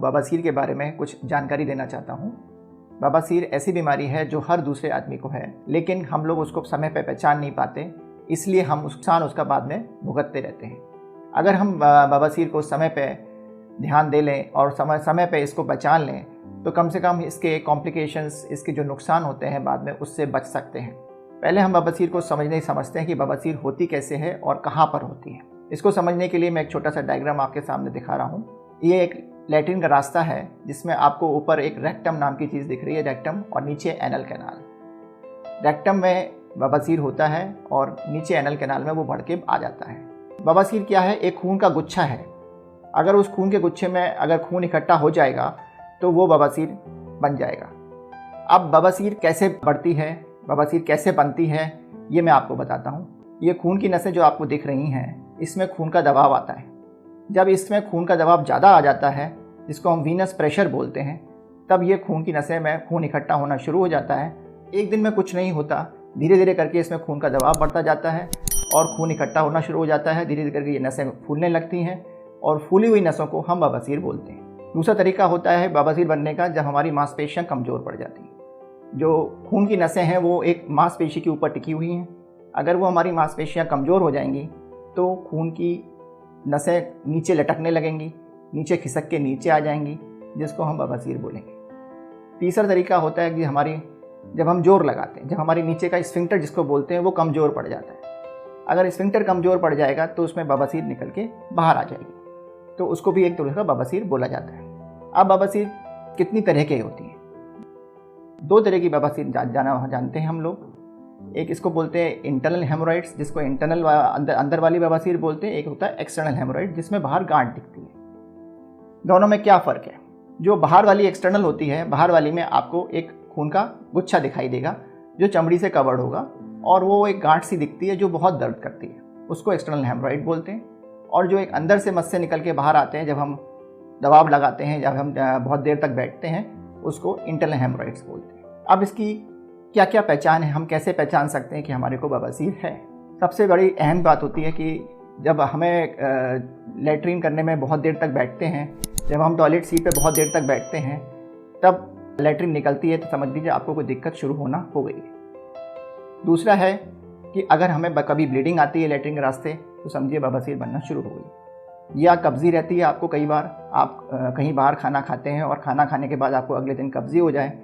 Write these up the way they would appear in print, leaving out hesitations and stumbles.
बवासीर के बारे में कुछ जानकारी देना चाहता हूँ। बवासीर ऐसी बीमारी है जो हर दूसरे आदमी को है, लेकिन हम लोग उसको समय पर पहचान नहीं पाते, इसलिए हम नुकसान उसका बाद में भुगतते रहते हैं। अगर हम बवासीर को समय पे ध्यान दे लें और समय पे इसको पहचान लें तो कम से कम इसके कॉम्प्लिकेशंस, इसके जो नुकसान होते हैं बाद में, उससे बच सकते हैं। पहले हम बवासीर को समझते हैं कि बवासीर होती कैसे है और कहाँ पर होती है। इसको समझने के लिए मैं एक छोटा सा डायग्राम आपके सामने दिखा रहा हूँ। ये एक लैट्रिन का रास्ता है जिसमें आपको ऊपर एक रेक्टम नाम की चीज़ दिख रही है, रेक्टम, और नीचे एनल कैनाल। रेक्टम में बवासीर होता है और नीचे एनल कैनाल में वो बढ़ के आ जाता है। बवासीर क्या है? एक खून का गुच्छा है। अगर उस खून के गुच्छे में अगर खून इकट्ठा हो जाएगा तो वो बवासीर बन जाएगा। अब बवासीर कैसे बढ़ती है, बवासीर कैसे बनती है, ये मैं आपको बताता हूँ। ये खून की नसें जो आपको दिख रही हैं, इसमें खून का दबाव आता है। जब इसमें खून का दबाव ज़्यादा आ जाता है, जिसको हम वीनस प्रेशर बोलते हैं, तब ये खून की नसें में खून इकट्ठा होना शुरू हो जाता है। एक दिन में कुछ नहीं होता, धीरे धीरे करके इसमें खून का दबाव बढ़ता जाता है और खून इकट्ठा होना शुरू हो जाता है। धीरे धीरे करके ये नसें फूलने लगती हैं और फूली हुई नसों को हम बवासीर बोलते हैं। दूसरा तरीका होता है बवासीर बनने का जब हमारी मांसपेशियां कमज़ोर पड़ जाती हैं। जो खून की नसें हैं वो एक मांसपेशी के ऊपर टिकी हुई हैं। अगर वो हमारी मांसपेशियां कमज़ोर हो जाएंगी तो खून की नसें नीचे लटकने लगेंगी, नीचे खिसक के नीचे आ जाएंगी, जिसको हम बवासीर बोलेंगे। तीसरा तरीका होता है कि जब हम जोर लगाते हैं, जब हमारी नीचे का स्फिंक्टर जिसको बोलते हैं वो कमज़ोर पड़ जाता है। अगर स्फिंक्टर कमज़ोर पड़ जाएगा तो उसमें बवासीर निकल के बाहर आ जाएगी, तो उसको भी एक तरह का बवासीर बोला जाता है। अब बवासीर कितनी तरह की होती है? दो तरह की बवासीर जानते हैं हम लोग। एक इसको बोलते हैं इंटरनल हेमोरॉइड्स, जिसको इंटरनल अंदर वाली बवासीर बोलते हैं। एक होता है एक्सटर्नल हेमोरॉइड, जिसमें बाहर गांठ दिखती है। दोनों में क्या फ़र्क है? जो बाहर वाली एक्सटर्नल होती है, बाहर वाली में आपको एक खून का गुच्छा दिखाई देगा जो चमड़ी से कवर्ड होगा और वो एक गांठ सी दिखती है जो बहुत दर्द करती है, उसको एक्सटर्नल हेमोरॉइड बोलते हैं। और जो एक अंदर से मस से निकल के बाहर आते हैं जब हम दबाव लगाते हैं, जब हम बहुत देर तक बैठते हैं, उसको इंटरनल हेमोरॉइड्स बोलते हैं। अब इसकी क्या क्या पहचान है, हम कैसे पहचान सकते हैं कि हमारे को बवासीर है? सबसे बड़ी अहम बात होती है कि जब हमें लैट्रिन करने में बहुत देर तक बैठते हैं, जब हम टॉयलेट सीट पे बहुत देर तक बैठते हैं, तब लैट्रिन निकलती है तो समझ लीजिए आपको कोई दिक्कत शुरू होना हो गई है। दूसरा है कि अगर हमें कभी ब्लीडिंग आती है लैट्रिन के रास्ते, तो समझिए बवासीर बनना शुरू हो गई। या कब्जी रहती है आपको, कई बार आप कहीं बाहर खाना खाते हैं और खाना खाने के बाद आपको अगले दिन कब्जी हो जाए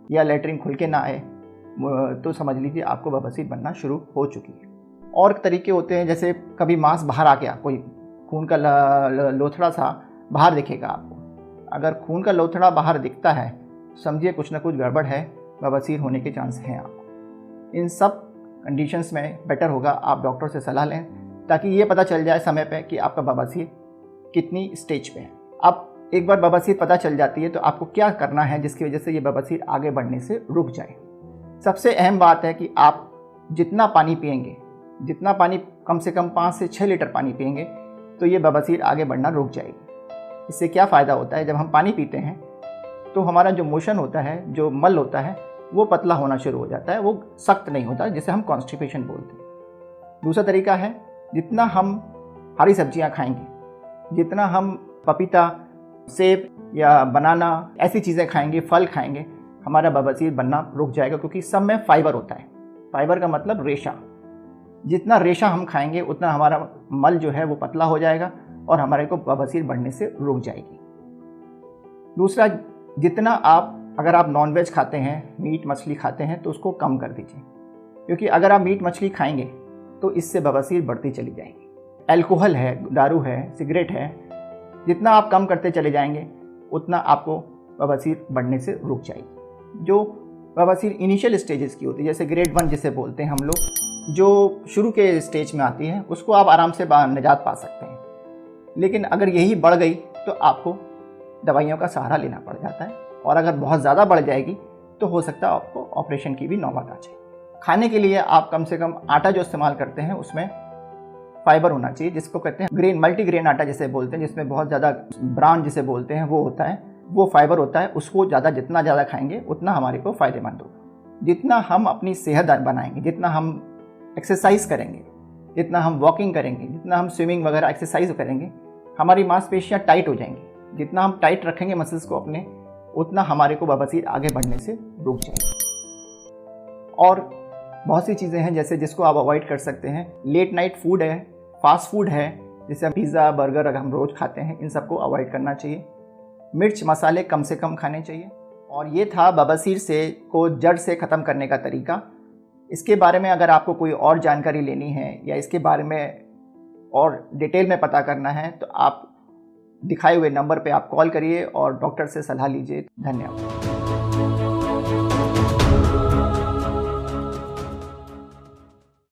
या लैट्रिन खुल के ना आए, तो समझ लीजिए आपको बवासीर बनना शुरू हो चुकी है। और तरीके होते हैं, जैसे कभी मांस बाहर आ गया, कोई खून का लोथड़ा सा बाहर दिखेगा आपको। अगर खून का लोथड़ा बाहर दिखता है, समझिए कुछ ना कुछ गड़बड़ है, बवासीर होने के चांस हैं आपको। इन सब कंडीशंस में बेटर होगा आप डॉक्टर से सलाह लें, ताकि ये पता चल जाए समय पे कि आपका बवासीर कितनी स्टेज पे है। अब एक बार बवासीर पता चल जाती है तो आपको क्या करना है जिसकी वजह से ये बवासीर आगे बढ़ने से रुक जाए। सबसे अहम बात है कि आप जितना पानी पिएंगे, जितना पानी, कम से कम 5 से 6 लीटर पानी पिएंगे, तो ये बवासीर आगे बढ़ना रुक जाएगी। इससे क्या फ़ायदा होता है? जब हम पानी पीते हैं तो हमारा जो मोशन होता है, जो मल होता है, वो पतला होना शुरू हो जाता है, वो सख्त नहीं होता, जिसे हम कॉन्स्टिपेशन बोलते हैं। दूसरा तरीका है, जितना हम हरी सब्जियां खाएंगे, जितना हम पपीता, सेब या बनाना ऐसी चीज़ें खाएंगे, फल खाएंगे, हमारा बवासीर बनना रुक जाएगा, क्योंकि सब में फाइबर होता है। फाइबर का मतलब रेशा। जितना रेशा हम खाएंगे उतना हमारा मल जो है वो पतला हो जाएगा और हमारे को बवासीर बढ़ने से रुक जाएगी। दूसरा, जितना अगर आप नॉनवेज खाते हैं, मीट मछली खाते हैं, तो उसको कम कर दीजिए, क्योंकि अगर आप मीट मछली खाएंगे तो इससे बवासीर बढ़ती चली जाएगी। अल्कोहल है, दारू है, सिगरेट है, जितना आप कम करते चले जाएंगे उतना आपको बवासीर बढ़ने से रुक जाएगी। जो बवासीर इनिशियल स्टेजेस की होती है, जैसे ग्रेड 1 जिसे बोलते हैं हम लोग, जो शुरू के स्टेज में आती है, उसको आप आराम से निजात पा सकते हैं। लेकिन अगर यही बढ़ गई तो आपको दवाइयों का सहारा लेना पड़ जाता है, और अगर बहुत ज़्यादा बढ़ जाएगी तो हो सकता है आपको ऑपरेशन की भी नौबत आ जाए। खाने के लिए आप कम से कम आटा जो इस्तेमाल करते हैं उसमें फाइबर होना चाहिए, जिसको कहते हैं ग्रेन, मल्टीग्रेन आटा जिसे बोलते हैं, जिसमें बहुत ज़्यादा ब्रान जिसे बोलते हैं वो होता है, वो फाइबर होता है। उसको जितना ज़्यादा खाएंगे उतना हमारे को फ़ायदेमंद होगा। जितना हम अपनी सेहत बनाएंगे, जितना हम एक्सरसाइज करेंगे, जितना हम वॉकिंग करेंगे, जितना हम स्विमिंग वगैरह एक्सरसाइज करेंगे, हमारी मांसपेशियाँ टाइट हो जाएंगी। जितना हम टाइट रखेंगे मसल्स को अपने, उतना हमारे को बवासीर आगे बढ़ने से रुक जाएगा। और बहुत सी चीज़ें हैं जैसे जिसको आप अवॉइड कर सकते हैं। लेट नाइट फूड है, फास्ट फूड है, जैसे पिज़्ज़ा बर्गर अगर हम रोज़ खाते हैं, इन सबको अवॉइड करना चाहिए। मिर्च मसाले कम से कम खाने चाहिए। और ये था बवासीर से को जड़ से ख़त्म करने का तरीका। इसके बारे में अगर आपको कोई और जानकारी लेनी है या इसके बारे में और डिटेल में पता करना है तो आप दिखाए हुए नंबर पे आप कॉल करिए और डॉक्टर से सलाह लीजिए। धन्यवाद।